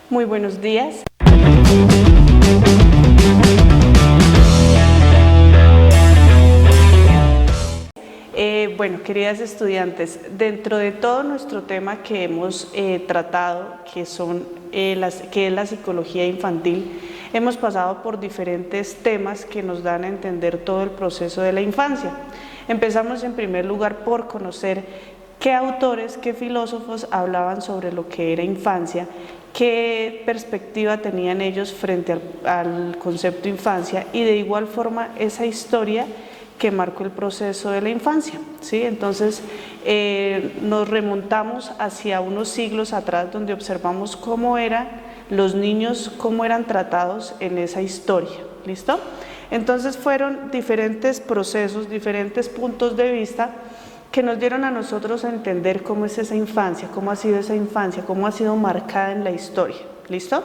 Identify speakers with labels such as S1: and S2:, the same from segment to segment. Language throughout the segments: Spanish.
S1: Muy buenos días. Bueno, queridas estudiantes, dentro de todo nuestro tema que hemos tratado, que es la psicología infantil, hemos pasado por diferentes temas que nos dan a entender todo el proceso de la infancia. Empezamos en primer lugar por conocer qué autores, qué filósofos hablaban sobre lo que era infancia, qué perspectiva tenían ellos frente al concepto infancia y de igual forma esa historia que marcó el proceso de la infancia, ¿sí? Entonces nos remontamos hacia unos siglos atrás donde observamos cómo eran los niños, cómo eran tratados en esa historia, ¿listo? Entonces fueron diferentes procesos, diferentes puntos de vista que nos dieron a nosotros a entender cómo es esa infancia, cómo ha sido esa infancia, cómo ha sido marcada en la historia, ¿listo?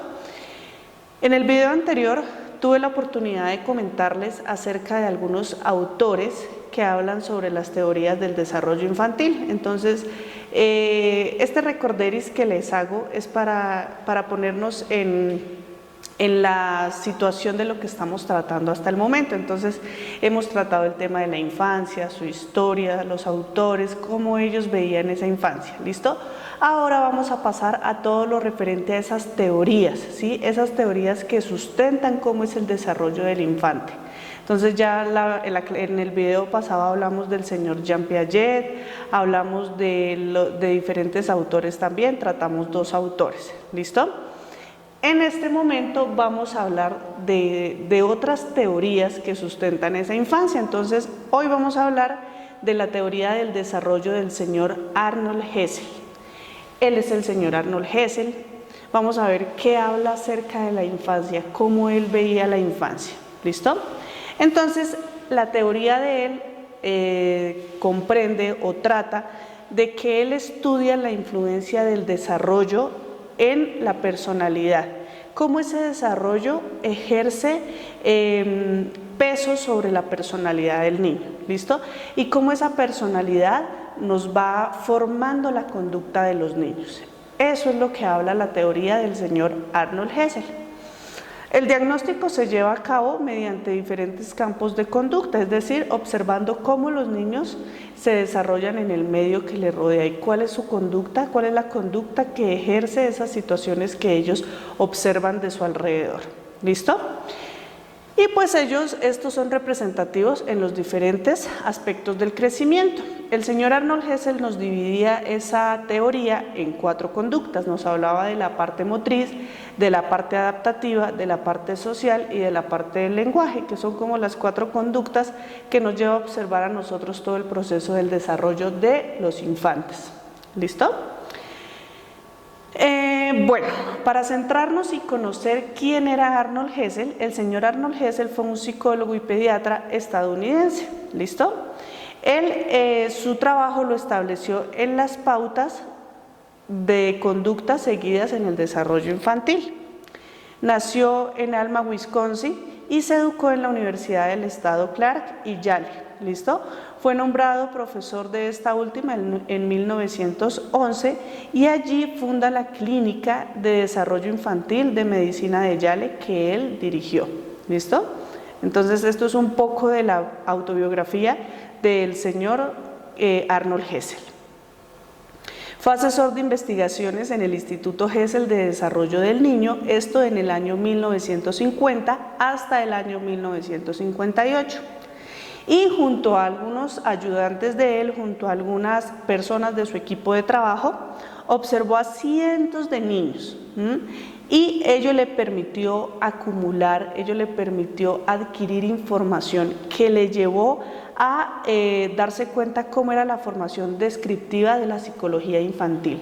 S1: En el video anterior tuve la oportunidad de comentarles acerca de algunos autores que hablan sobre las teorías del desarrollo infantil. Entonces, este recorderis que les hago es para ponernos en la situación de lo que estamos tratando hasta el momento. Entonces, hemos tratado el tema de la infancia, su historia, los autores, cómo ellos veían esa infancia, ¿listo? Ahora vamos a pasar a todo lo referente a esas teorías, ¿sí? Esas teorías que sustentan cómo es el desarrollo del infante. Entonces ya en el video pasado hablamos del señor Jean Piaget, hablamos de diferentes autores también, tratamos dos autores, ¿listo? En este momento vamos a hablar de otras teorías que sustentan esa infancia. Entonces hoy vamos a hablar de la teoría del desarrollo del señor Arnold Hessel. Él es el señor Arnold Hessel. Vamos a ver qué habla acerca de la infancia, cómo él veía la infancia, ¿listo? Entonces la teoría de él comprende o trata de que él estudia la influencia del desarrollo en la personalidad, cómo ese desarrollo ejerce peso sobre la personalidad del niño, ¿listo? Y cómo esa personalidad nos va formando la conducta de los niños. Eso es lo que habla la teoría del señor Arnold Hessel. El diagnóstico se lleva a cabo mediante diferentes campos de conducta, es decir, observando cómo los niños se desarrollan en el medio que les rodea y cuál es su conducta, cuál es la conducta que ejerce esas situaciones que ellos observan de su alrededor. ¿Listo? Y pues estos son representativos en los diferentes aspectos del crecimiento. El señor Arnold Hessel nos dividía esa teoría en 4 conductas, nos hablaba de la parte motriz, de la parte adaptativa, de la parte social y de la parte del lenguaje, que son como las 4 conductas que nos lleva a observar a nosotros todo el proceso del desarrollo de los infantes. ¿Listo? Bueno, para centrarnos y conocer quién era Arnold Hessel, el señor Arnold Hessel fue un psicólogo y pediatra estadounidense, ¿listo? Él su trabajo lo estableció en las pautas de conductas seguidas en el desarrollo infantil. Nació en Alma, Wisconsin y se educó en la Universidad del Estado Clark y Yale, ¿listo? Fue nombrado profesor de esta última en 1911 y allí funda la Clínica de Desarrollo Infantil de Medicina de Yale que él dirigió, ¿listo? Entonces esto es un poco de la autobiografía del señor Arnold Hessel. Fue asesor de investigaciones en el Instituto Hessel de Desarrollo del Niño, esto en el año 1950 hasta el año 1958. Y junto a algunos ayudantes de él, junto a algunas personas de su equipo de trabajo, observó a cientos de niños y ello le permitió acumular, ello le permitió adquirir información que le llevó a darse cuenta cómo era la formación descriptiva de la psicología infantil.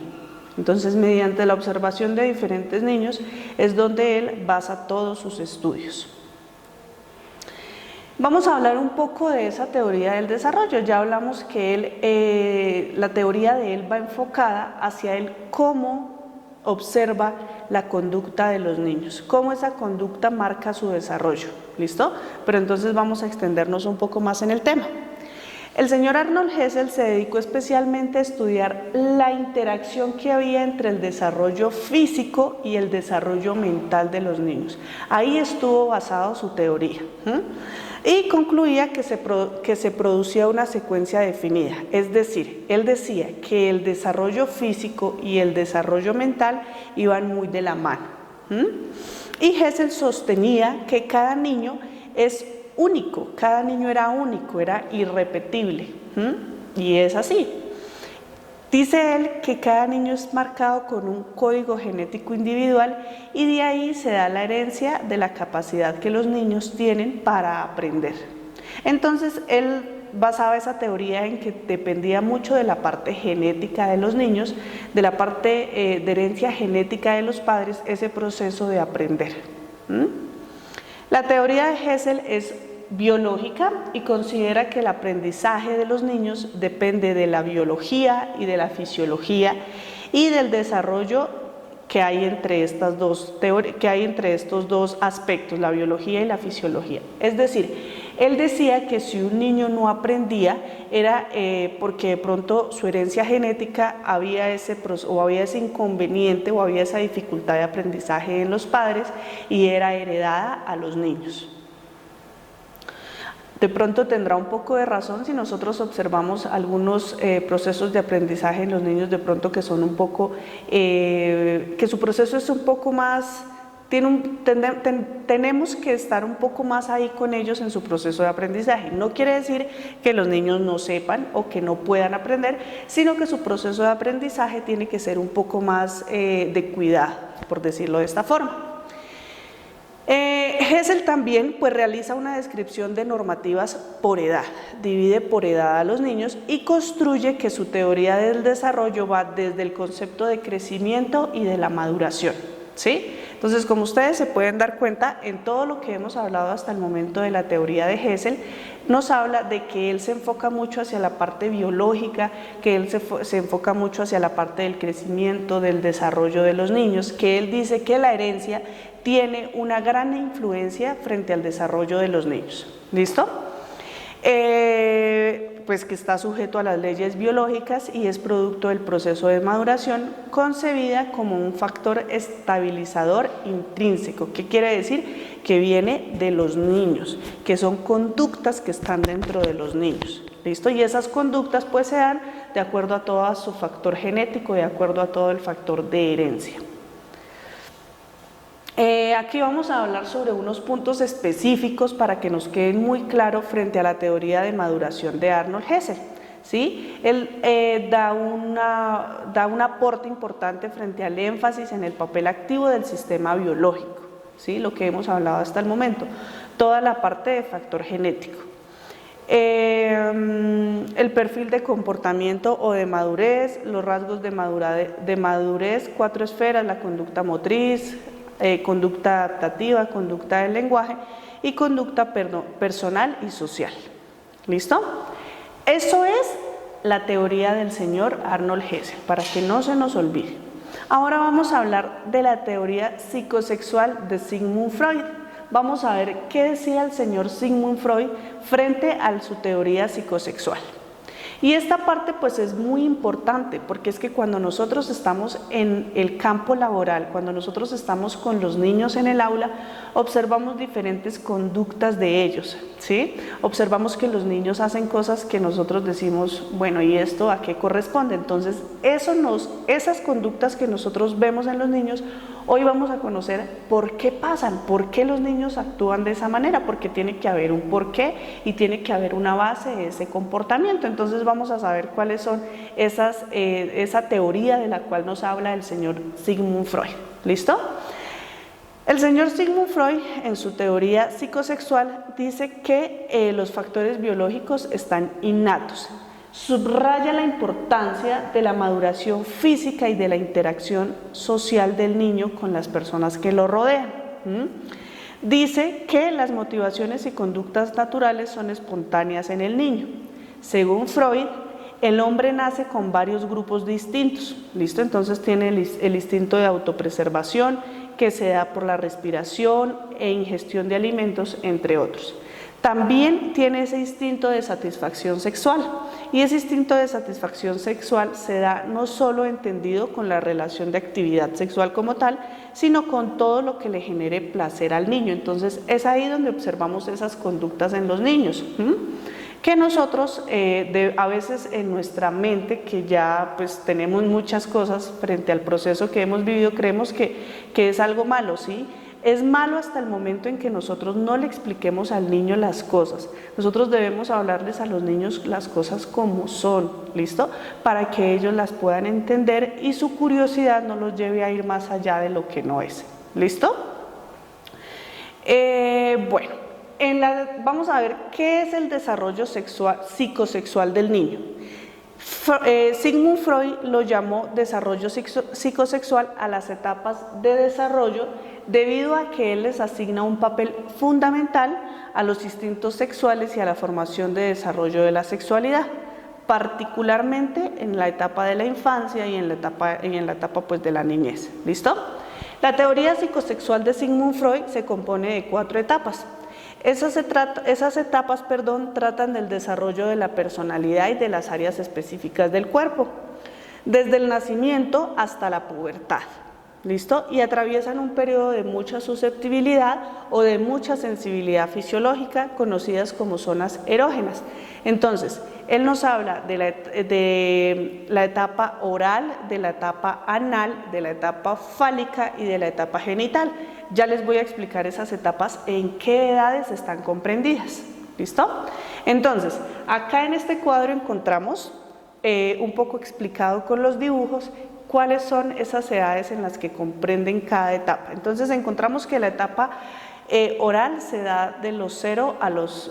S1: Entonces, mediante la observación de diferentes niños es donde él basa todos sus estudios. Vamos a hablar un poco de esa teoría del desarrollo. Ya hablamos que la teoría de él va enfocada hacia el cómo observa la conducta de los niños, cómo esa conducta marca su desarrollo, ¿listo? Pero entonces vamos a extendernos un poco más en el tema. El señor Arnold Hessel se dedicó especialmente a estudiar la interacción que había entre el desarrollo físico y el desarrollo mental de los niños. Ahí estuvo basado su teoría. Y concluía que se producía una secuencia definida, es decir, él decía que el desarrollo físico y el desarrollo mental iban muy de la mano. Y Hessel sostenía que cada niño es único, cada niño era único, era irrepetible, y es así. Dice él que cada niño es marcado con un código genético individual y de ahí se da la herencia de la capacidad que los niños tienen para aprender. Entonces él basaba esa teoría en que dependía mucho de la parte genética de los niños, de la parte de herencia genética de los padres, ese proceso de aprender. La teoría de Hessel es biológica y considera que el aprendizaje de los niños depende de la biología y de la fisiología y del desarrollo que hay entre estos dos aspectos, la biología y la fisiología. Es decir, él decía que si un niño no aprendía era porque de pronto su herencia genética había ese inconveniente o había esa dificultad de aprendizaje en los padres y era heredada a los niños. De pronto tendrá un poco de razón si nosotros observamos algunos procesos de aprendizaje en los niños de pronto que son un poco, que su proceso es un poco más, tenemos que estar un poco más ahí con ellos en su proceso de aprendizaje. No quiere decir que los niños no sepan o que no puedan aprender, sino que su proceso de aprendizaje tiene que ser un poco más de cuidado, por decirlo de esta forma. Hessel también realiza una descripción de normativas por edad, divide por edad a los niños y construye que su teoría del desarrollo va desde el concepto de crecimiento y de la maduración, ¿sí? Entonces, como ustedes se pueden dar cuenta, en todo lo que hemos hablado hasta el momento de la teoría de Hessel, nos habla de que él se enfoca mucho hacia la parte biológica, que él se enfoca mucho hacia la parte del crecimiento, del desarrollo de los niños, que él dice que la herencia tiene una gran influencia frente al desarrollo de los niños. ¿Listo? Pues que está sujeto a las leyes biológicas y es producto del proceso de maduración, concebida como un factor estabilizador intrínseco. ¿Qué quiere decir? Que viene de los niños, que son conductas que están dentro de los niños. ¿Listo? Y esas conductas pues se dan de acuerdo a todo su factor genético, de acuerdo a todo el factor de herencia. Aquí vamos a hablar sobre unos puntos específicos para que nos queden muy claros frente a la teoría de maduración de Arnold Hessel, ¿sí? Él da un aporte importante frente al énfasis en el papel activo del sistema biológico, ¿sí? Lo que hemos hablado hasta el momento, toda la parte de factor genético. El perfil de comportamiento o de madurez, los rasgos de madurez, 4 esferas, la conducta motriz, conducta adaptativa, conducta del lenguaje y conducta personal y social. ¿Listo? Eso es la teoría del señor Arnold Hessel, para que no se nos olvide. Ahora vamos a hablar de la teoría psicosexual de Sigmund Freud. Vamos a ver qué decía el señor Sigmund Freud frente a su teoría psicosexual. Y esta parte pues es muy importante porque es que cuando nosotros estamos en el campo laboral, cuando nosotros estamos con los niños en el aula, observamos diferentes conductas de ellos, ¿sí? Observamos que los niños hacen cosas que nosotros decimos, bueno, ¿y esto a qué corresponde? Entonces, esas conductas que nosotros vemos en los niños, hoy vamos a conocer por qué pasan, por qué los niños actúan de esa manera, porque tiene que haber un porqué y tiene que haber una base de ese comportamiento. Entonces vamos a saber cuáles son esa teoría de la cual nos habla el señor Sigmund Freud. ¿Listo? El señor Sigmund Freud, en su teoría psicosexual, dice que los factores biológicos están innatos. Subraya la importancia de la maduración física y de la interacción social del niño con las personas que lo rodean. Dice que las motivaciones y conductas naturales son espontáneas en el niño. Según Freud, el hombre nace con varios grupos distintos. ¿Listo? Entonces tiene el instinto de autopreservación que se da por la respiración e ingestión de alimentos, entre otros. También tiene ese instinto de satisfacción sexual, y ese instinto de satisfacción sexual se da no solo entendido con la relación de actividad sexual como tal, sino con todo lo que le genere placer al niño. Entonces es ahí donde observamos esas conductas en los niños, que nosotros a veces en nuestra mente, que ya pues tenemos muchas cosas frente al proceso que hemos vivido, creemos que es algo malo, ¿sí? Es malo hasta el momento en que nosotros no le expliquemos al niño las cosas. Nosotros debemos hablarles a los niños las cosas como son, ¿listo? Para que ellos las puedan entender y su curiosidad no los lleve a ir más allá de lo que no es, ¿listo? Bueno, vamos a ver qué es el desarrollo psicosexual del niño. Sigmund Freud lo llamó desarrollo psicosexual a las etapas de desarrollo, debido a que él les asigna un papel fundamental a los instintos sexuales y a la formación de desarrollo de la sexualidad, particularmente en la etapa de la infancia y en la etapa pues, de la niñez. ¿Listo? La teoría psicosexual de Sigmund Freud se compone de 4 etapas. Esas etapas tratan del desarrollo de la personalidad y de las áreas específicas del cuerpo, desde el nacimiento hasta la pubertad. ¿Listo? Y atraviesan un periodo de mucha susceptibilidad o de mucha sensibilidad fisiológica, conocidas como zonas erógenas. Entonces, él nos habla de la etapa oral, de la etapa anal, de la etapa fálica y de la etapa genital. Ya les voy a explicar esas etapas en qué edades están comprendidas. ¿Listo? Entonces, acá en este cuadro encontramos un poco explicado con los dibujos cuáles son esas edades en las que comprenden cada etapa. Entonces encontramos que la etapa oral se da de los 0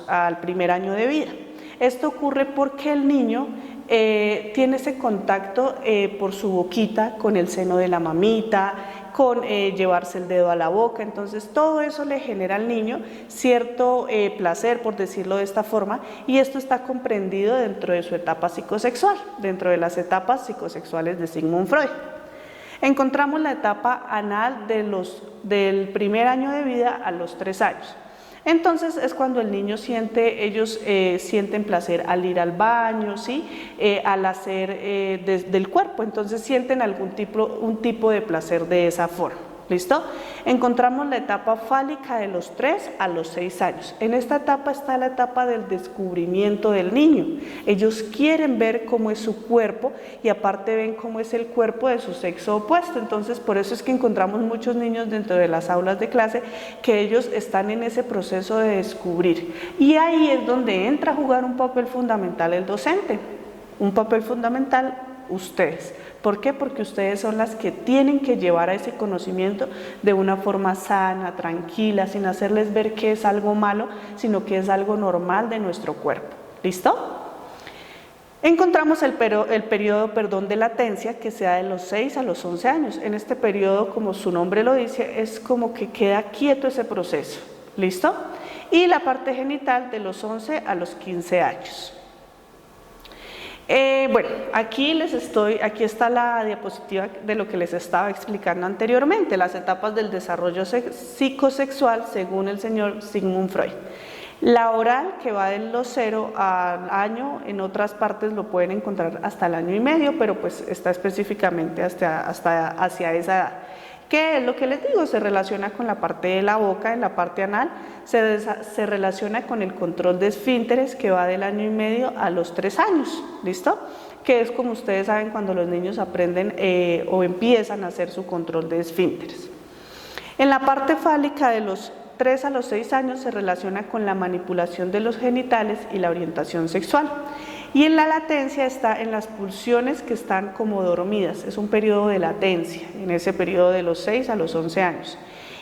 S1: al primer año de vida. Esto ocurre porque el niño tiene ese contacto por su boquita con el seno de la mamita, con llevarse el dedo a la boca. Entonces todo eso le genera al niño cierto placer, por decirlo de esta forma, y esto está comprendido dentro de su etapa psicosexual, dentro de las etapas psicosexuales de Sigmund Freud. Encontramos la etapa anal del primer año de vida a los 3 años. Entonces es cuando el niño ellos sienten placer al ir al baño, ¿sí? Al hacer del cuerpo, entonces sienten un tipo de placer de esa forma. ¿Listo? Encontramos la etapa fálica de los 3 a los 6 años. En esta etapa está la etapa del descubrimiento del niño. Ellos quieren ver cómo es su cuerpo y aparte ven cómo es el cuerpo de su sexo opuesto. Entonces, por eso es que encontramos muchos niños dentro de las aulas de clase que ellos están en ese proceso de descubrir. Y ahí es donde entra a jugar un papel fundamental el docente. Un papel fundamental ustedes. ¿Por qué? Porque ustedes son las que tienen que llevar a ese conocimiento de una forma sana, tranquila, sin hacerles ver que es algo malo, sino que es algo normal de nuestro cuerpo. ¿Listo? Encontramos el periodo de latencia, que se da de los 6 a los 11 años. En este periodo, como su nombre lo dice, es como que queda quieto ese proceso. ¿Listo? Y la parte genital de los 11 a los 15 años. Bueno, aquí está la diapositiva de lo que les estaba explicando anteriormente, las etapas del desarrollo psicosexual según el señor Sigmund Freud. La oral, que va de los 0 al año, en otras partes lo pueden encontrar hasta el año y medio, pero pues está específicamente hacia esa edad. ¿Qué es lo que les digo? Se relaciona con la parte de la boca, en la parte anal, se relaciona con el control de esfínteres, que va del año y medio a los 3 años, ¿listo? Que es como ustedes saben cuando los niños aprenden o empiezan a hacer su control de esfínteres. En la parte fálica de los 3 a los 6 años se relaciona con la manipulación de los genitales y la orientación sexual. Y en la latencia está en las pulsiones que están como dormidas, es un periodo de latencia, en ese periodo de los 6 a los 11 años.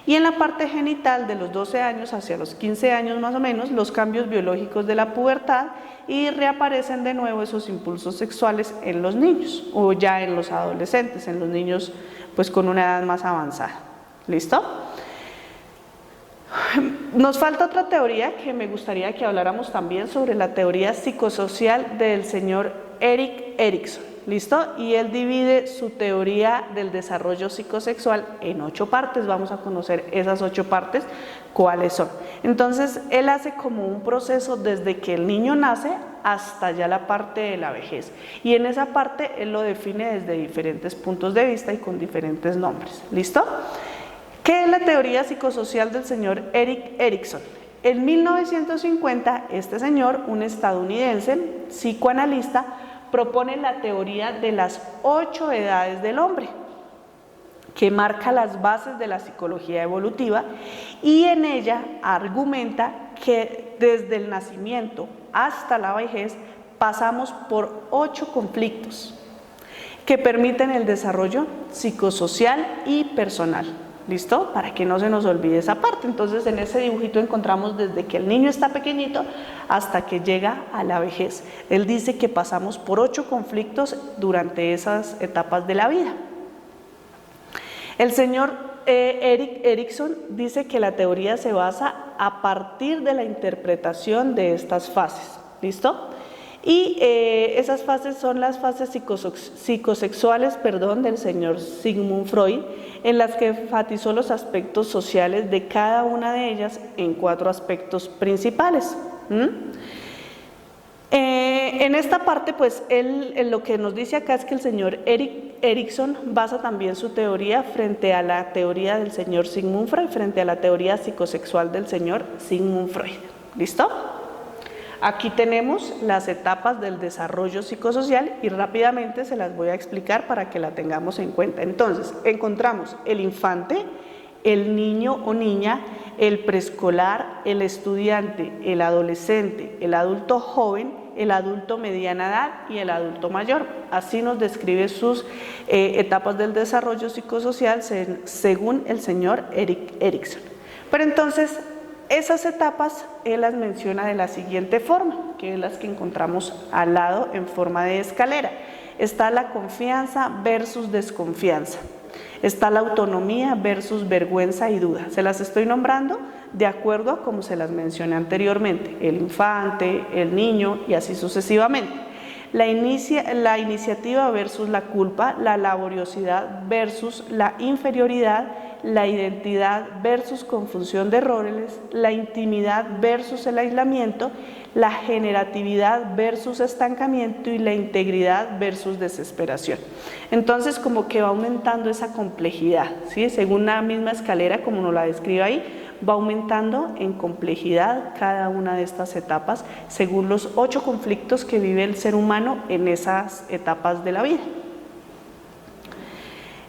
S1: Y en la parte genital de los 12 años hacia los 15 años más o menos, los cambios biológicos de la pubertad y reaparecen de nuevo esos impulsos sexuales en los niños o ya en los adolescentes, en los niños pues con una edad más avanzada. ¿Listo? Nos falta otra teoría que me gustaría que habláramos también sobre la teoría psicosocial del señor Erik Erikson. ¿listo? Y él divide su teoría del desarrollo psicosexual en 8 partes. Vamos a conocer esas 8 partes, cuáles son. Entonces, él hace como un proceso desde que el niño nace hasta ya la parte de la vejez. Y en esa parte, él lo define desde diferentes puntos de vista y con diferentes nombres, ¿listo? ¿Qué es la teoría psicosocial del señor Erik Erikson? En 1950, este señor, un estadounidense, psicoanalista, propone la teoría de las 8 edades del hombre, que marca las bases de la psicología evolutiva, y en ella argumenta que desde el nacimiento hasta la vejez pasamos por 8 conflictos que permiten el desarrollo psicosocial y personal. ¿Listo? Para que no se nos olvide esa parte. Entonces, en ese dibujito encontramos desde que el niño está pequeñito hasta que llega a la vejez. Él dice que pasamos por 8 conflictos durante esas etapas de la vida. El señor Erik Erikson dice que la teoría se basa a partir de la interpretación de estas fases. ¿Listo? Y esas fases son las fases psicosexuales del señor Sigmund Freud, en las que enfatizó los aspectos sociales de cada una de ellas en 4 aspectos principales. En esta parte, pues, lo que nos dice acá es que el señor Erik Erikson basa también su teoría frente a la teoría del señor Sigmund Freud, frente a la teoría psicosexual del señor Sigmund Freud. ¿Listo? Aquí tenemos las etapas del desarrollo psicosocial y rápidamente se las voy a explicar para que la tengamos en cuenta. Entonces, encontramos el infante, el niño o niña, el preescolar, el estudiante, el adolescente, el adulto joven, el adulto mediana edad y el adulto mayor. Así nos describe sus etapas del desarrollo psicosocial según el señor Erik Erikson. Pero entonces, esas etapas él las menciona de la siguiente forma, que es las que encontramos al lado en forma de escalera. Está la confianza versus desconfianza. Está la autonomía versus vergüenza y duda. Se las estoy nombrando de acuerdo a como se las mencioné anteriormente. El infante, el niño y así sucesivamente. La iniciativa versus la culpa, la laboriosidad versus la inferioridad, la identidad versus confusión de roles, la intimidad versus el aislamiento, la generatividad versus estancamiento y la integridad versus desesperación. Entonces, como que va aumentando esa complejidad, ¿sí? Según la misma escalera, como nos la describe ahí, va aumentando en complejidad cada una de estas etapas según los 8 conflictos que vive el ser humano en esas etapas de la vida.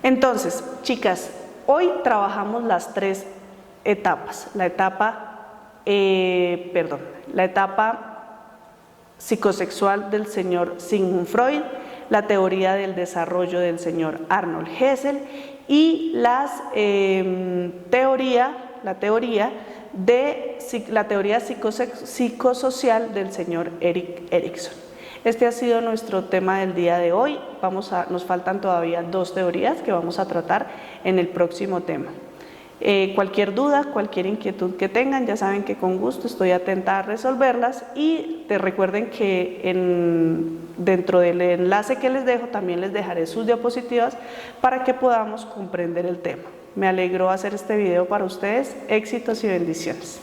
S1: Entonces, chicas, hoy trabajamos las 3 etapas, la etapa psicosexual del señor Sigmund Freud, la teoría del desarrollo del señor Arnold Hessel y la teoría psicosocial del señor Erik Erikson. Este ha sido nuestro tema del día de hoy. Nos faltan todavía 2 teorías que vamos a tratar en el próximo tema. Cualquier duda, cualquier inquietud que tengan, ya saben que con gusto estoy atenta a resolverlas y recuerden que dentro del enlace que les dejo también les dejaré sus diapositivas para que podamos comprender el tema. Me alegró hacer este video para ustedes. Éxitos y bendiciones.